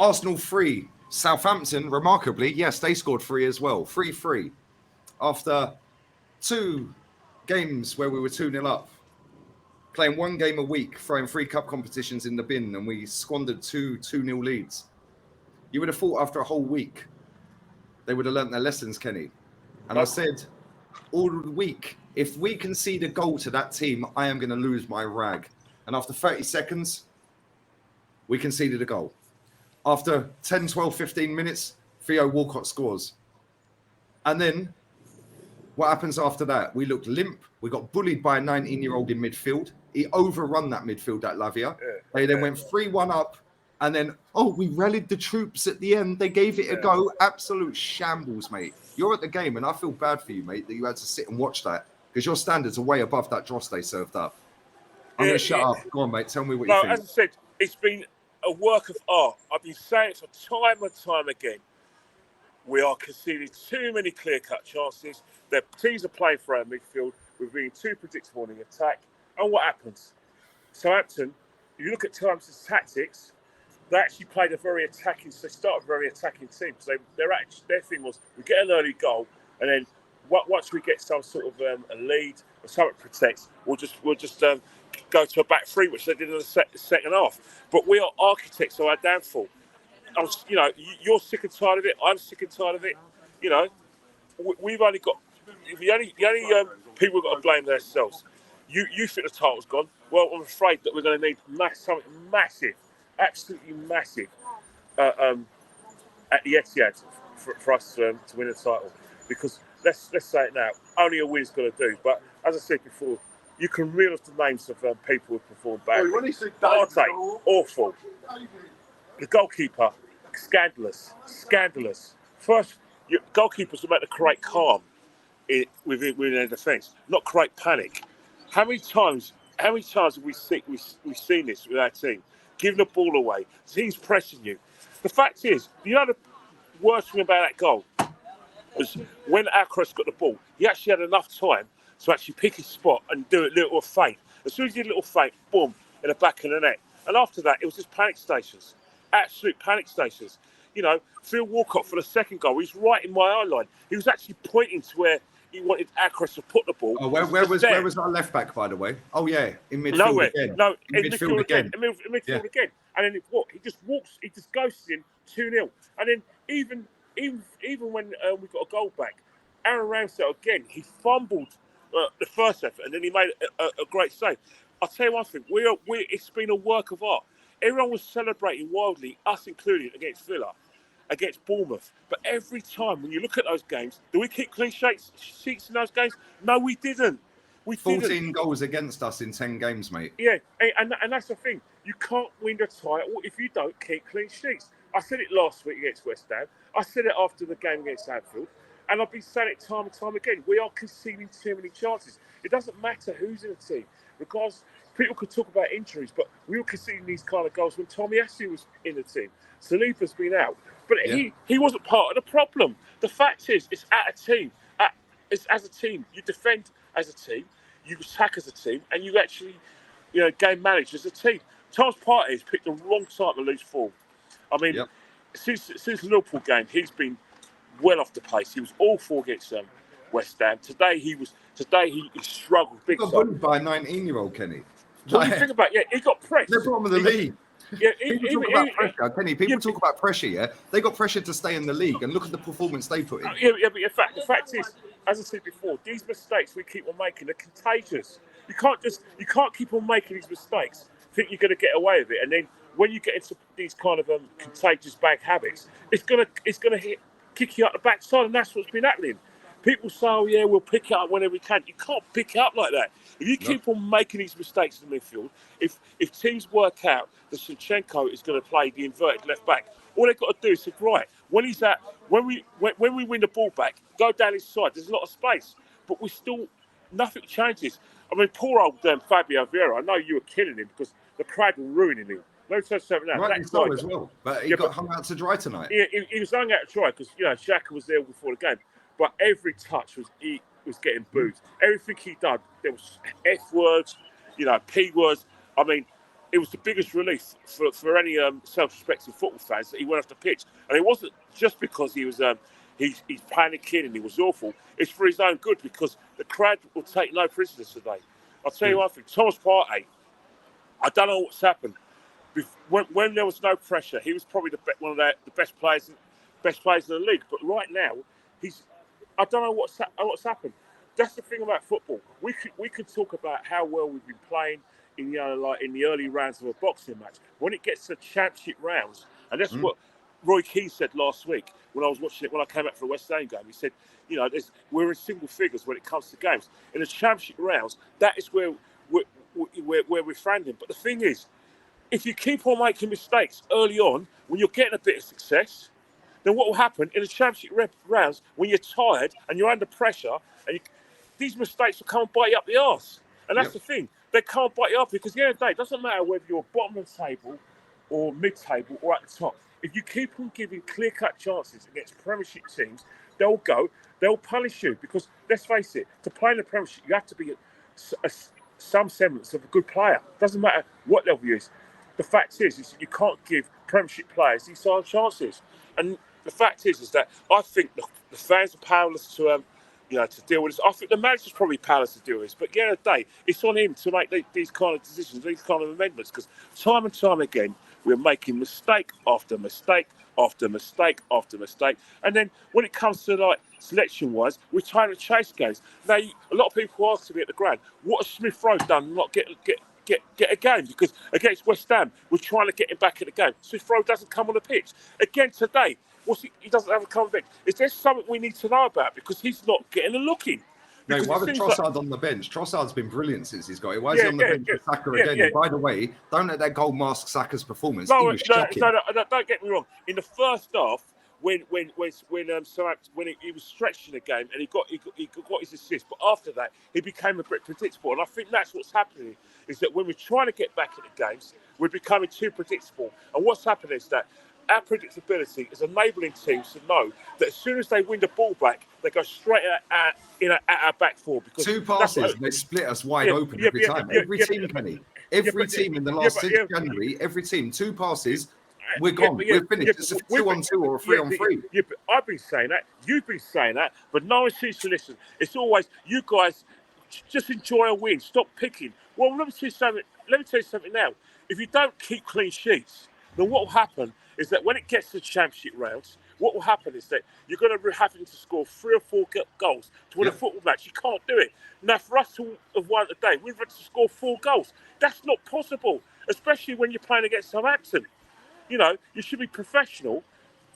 Arsenal 3. Southampton, remarkably, yes, they scored 3 as well. 3-3. After 2 games where we were 2-0 up. Playing 1 game a week, throwing 3 cup competitions in the bin, and we squandered 2-0 leads. You would have thought after a whole week, they would have learnt their lessons, Kenny. And I said all week, if we concede a goal to that team, I am going to lose my rag. And after 30 seconds, we conceded a goal. After 10, 12, 15 minutes, Theo Walcott scores. And then what happens after that? We looked limp. We got bullied by a 19-year-old in midfield. He overrun that midfield at Lavia. They then went 3-1 up. And then, we rallied the troops at the end. They gave it a go. Absolute shambles, mate. You're at the game, and I feel bad for you, mate, that you had to sit and watch that because your standards are way above that dross they served up. I'm going to shut up. Go on, mate. Tell me what you think. As I said, it's been a work of art. I've been saying it for time and time again. We are conceding too many clear-cut chances. The teams are playing for our midfield. We're being too predictable in the attack. And what happens? Southampton, you look at Southampton's tactics, they actually played a very attacking. They started a very attacking team. So their thing was we get an early goal, and then once we get some sort of a lead or something protects, we'll just go to a back 3, which they did in the second half. But we are architects of our downfall. You're sick and tired of it. I'm sick and tired of it. We've only got the only people we've got to blame themselves. You think the title's gone? Well, I'm afraid that we're going to need something massive. Absolutely massive at the Etihad for us to win the title, because let's say it now, only a win's going to do. But as I said before, you can reel off the names of people who performed badly. Partey, awful. The goalkeeper, scandalous. First, goalkeepers will make the correct calm within their defence, not create panic. How many times have we seen this with our team? Giving the ball away, teams pressing you. The fact is, the worst thing about that goal was when Akros got the ball, he actually had enough time to actually pick his spot and do a little feint. As soon as he did a little feint, boom, in the back of the net. And after that, it was just panic stations. Absolute panic stations. Phil Walcott for the second goal, he's right in my eye line. He was actually pointing to where he wanted Akros to put the ball. Oh, where was our left back, by the way? Oh, yeah, in midfield again. No, in midfield again. In midfield again. And then he just walks, he just ghosts in 2-0. And then even when we got a goal back, Aaron Ramsdale again, he fumbled the first effort, and then he made a great save. I'll tell you one thing, it's been a work of art. Everyone was celebrating wildly, us included, against Villa, against Bournemouth. But every time, when you look at those games, do we keep clean sheets in those games? No, we didn't. 14 goals against us in 10 games, mate. Yeah, and that's the thing. You can't win the title if you don't keep clean sheets. I said it last week against West Ham. I said it after the game against Anfield. And I've been saying it time and time again. We are conceding too many chances. It doesn't matter who's in the team, because people could talk about injuries, but we were conceding these kind of goals when Tommy Asu was in the team. Saliba's been out. But he wasn't part of the problem. The fact is, it's at a team. It's as a team. You defend as a team, you attack as a team, and you actually, game manage as a team. Thomas Partey has picked the wrong time to lose form. I mean, since the Liverpool game, he's been well off the pace. He was awful against West Ham. Today he struggled big time. He got bullied by a 19-year-old, Kenny. What do you think about it? Yeah, he got pressed. They're bottom of the league. Yeah, people talk about pressure, Kenny. People talk about pressure, yeah? They got pressure to stay in the league, and look at the performance they put in. But the fact is, as I said before, these mistakes we keep on making are contagious. You can't keep on making these mistakes, think you're going to get away with it, and then when you get into these kind of contagious bad habits, it's gonna kick you out the backside, and that's what's been happening. People say, "Oh yeah, we'll pick it up whenever we can." You can't pick it up like that. If you keep on making these mistakes in the midfield, if teams work out that Zinchenko is going to play the inverted left back, all they've got to do is say, right, when we win the ball back, go down his side. There's a lot of space, but nothing changes. I mean, poor old Fabio Vieira. I know you were killing him because the crowd were ruining him. Right, as well, but he got hung out to dry tonight. He was hung out to dry because Xhaka was there before the game. But every touch was getting booed. Everything he done, there was F words, P words. I mean, it was the biggest relief for any self-respecting football fans that he went off the pitch. And it wasn't just because he was he's panicking and he was awful. It's for his own good, because the crowd will take no prisoners today. I'll tell you one thing, Thomas Partey, I don't know what's happened. When there was no pressure, he was probably one of the best players in the league. But right now, I don't know what's happened. That's the thing about football. We could talk about how well we've been playing in the early rounds of a boxing match. When it gets to championship rounds, and that's what Roy Keane said last week when I was watching it, when I came back for the West Ham game. He said, we're in single figures when it comes to games. In the championship rounds, that is where we're finding. But the thing is, if you keep on making mistakes early on when you're getting a bit of success, then what will happen in the championship rounds when you're tired and you're under pressure, and these mistakes will come and bite you up the arse. And that's the thing. They can't bite you up, because at the end of the day, it doesn't matter whether you're bottom of the table or mid-table or at the top. If you keep on giving clear-cut chances against Premiership teams, they'll punish you. Because let's face it, to play in the Premiership, you have to be some semblance of a good player. Doesn't matter what level you is. The fact is you can't give Premiership players these sort of chances. And the fact is that I think the fans are powerless to deal with this. I think the manager's probably powerless to deal with this. But at the end of the day, it's on him to make these kind of decisions, these kind of amendments. Because time and time again, we're making mistake after mistake after mistake after mistake. And then when it comes to selection-wise, we're trying to chase games. Now, a lot of people ask me at the ground, what has Smith Rowe done not get a game? Because against West Ham, we're trying to get him back in the game. Smith Rowe doesn't come on the pitch. Again today, he doesn't have a comeback. Is there something we need to know about? Because he's not getting a look in. No, why was Trossard on the bench? Trossard's been brilliant since he's got it. Why is he on the bench for Saka again? And by the way, don't let that goal mask Saka's performance. He was shocking. No, don't get me wrong. In the first half, when he was stretched in the game and he got his assist, but after that he became a bit predictable. And I think that's what's happening, is that when we're trying to get back in the games, we're becoming too predictable. And what's happening is that our predictability is enabling teams to know that as soon as they win the ball back, they go straight at our back four. Because two passes, they split us wide open every time. Every team, Kenny. Every team in the last since January, every team, two passes, we're gone. We're finished. It's a 2-on-2 or a 3-on-3. I've been saying that. You've been saying that. But no one seems to listen. It's always, you guys just enjoy a win. Stop picking. Well, let me tell you something now. If you don't keep clean sheets, then what will happen is that when it gets to the championship rounds, what will happen is that you're going to be having to score 3 or 4 goals to win a football match. You can't do it. Now, for us to have won today, we've had to score 4 goals. That's not possible, especially when you're playing against Southampton. You should be professional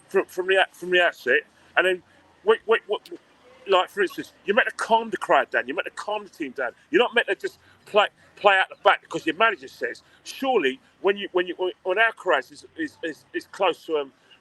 from the outset, and then wait, like for instance, you're meant to calm the crowd down. You're meant to calm the team down. You're not meant to just play out the back because your manager says. Surely, when our crowd is close to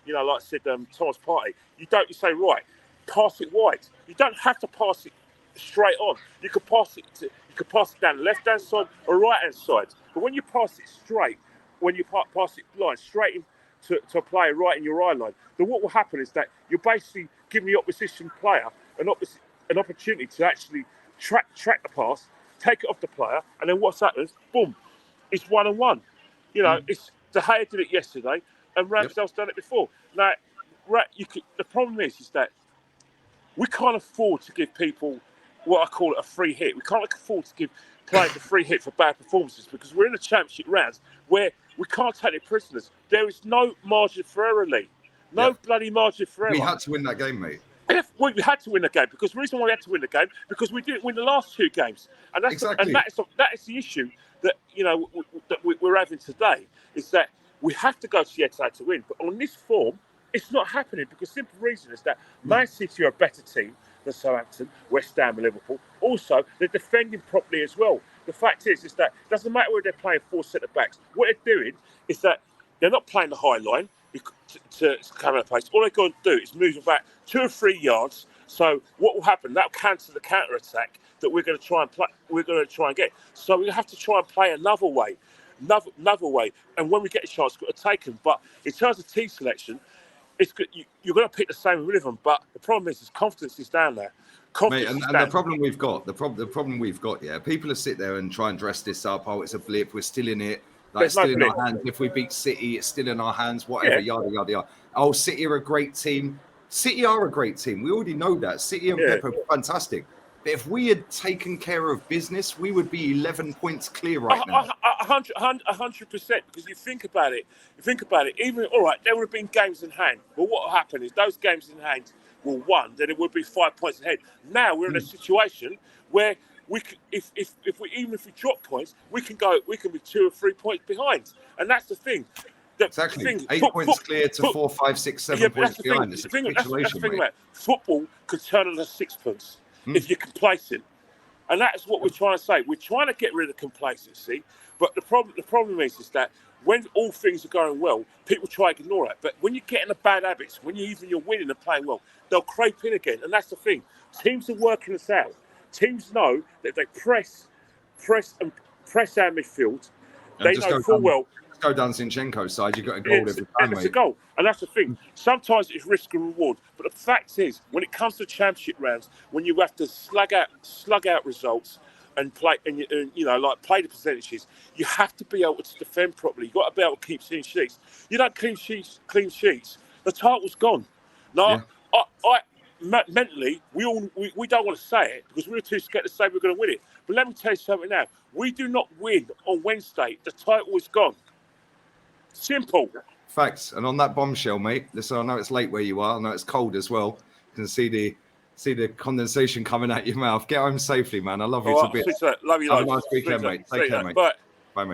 like I said, Thomas Partey, you say right, pass it wide. You don't have to pass it straight on. You could pass it down the left hand side or right hand side. But when you pass it straight, when you pass it line straight to a player right in your eye line, then what will happen is that you're basically giving the opposition player an opportunity to actually track the pass, take it off the player, and then what happens? Boom, it's 1-on-1. It's De Gea did it yesterday, and Ramsdale's done it before. Now, the problem is that we can't afford to give people what I call a free hit. We can't afford to give players a free hit for bad performances, because we're in the championship rounds where we can't take it prisoners. There is no margin for error, Lee. No bloody margin for error. We had to win that game, mate. We had to win the game, because the reason why we had to win the game, because we didn't win the last 2 games, and that's exactly. that is the issue that we're having today, is that we have to go to the Etihad to win, but on this form, it's not happening, because the simple reason is that Man City are a better team than Southampton, West Ham, and Liverpool. Also, they're defending properly as well. The fact is that it doesn't matter whether they're playing 4 centre backs. What they're doing is that they're not playing the high line to come into place. All they've got to do is move back 2 or 3 yards. So what will happen? That'll cancel the counter attack that we're going to try and play. We're going to try and get. So we have to try and play another way. And when we get a chance, we've got to take them. But in terms of team selection, it's good. You're going to pick the same rhythm, but the problem is confidence is down there. Mate, and the problem we've got, people are sit there and try and dress this up. Oh, it's a blip. We're still in it. Like, it's still in our hands. If we beat City, it's still in our hands. Whatever, yada yada yada. Oh, City are a great team. City are a great team. We already know that. City and Pep are fantastic. But if we had taken care of business, we would be 11 points clear right now. 100%. Because you think about it. Even all right, there would have been games in hand. But what will happen is those games in hand were won. Then it would be 5 points ahead. Now we're in a situation where we can, if we drop points, we can be 2 or 3 points behind, and that's the thing. Exactly. 8 points clear to 4, 5, 6, 7 points behind. It's a capitulation, mate. About football could turn on a sixpence if you're complacent, and that's what we're trying to say. We're trying to get rid of complacency, but the problem is that when all things are going well, people try to ignore it. But when you get into bad habits, when you're winning and playing well, they'll creep in again, and that's the thing. Teams are working us out. Teams know that if they press our midfield, they know full well. Go down Zinchenko's side, you've got a goal every time, it's a goal, and that's the thing. Sometimes it's risk and reward, but the fact is, when it comes to championship rounds, when you have to slug out results and play, and play the percentages, you have to be able to defend properly. You've got to be able to keep clean sheets. You don't clean sheets, the title's gone. No, I mentally, we don't want to say it because we're too scared to say we're going to win it. But let me tell you something now: we do not win on Wednesday, the title is gone. Simple. Facts. And on that bombshell, mate, listen, I know it's late where you are. I know it's cold as well. You can see the condensation coming out your mouth. Get home safely, man. I love you to bits. Love you. Have a nice weekend, mate. Take care, mate. Bye.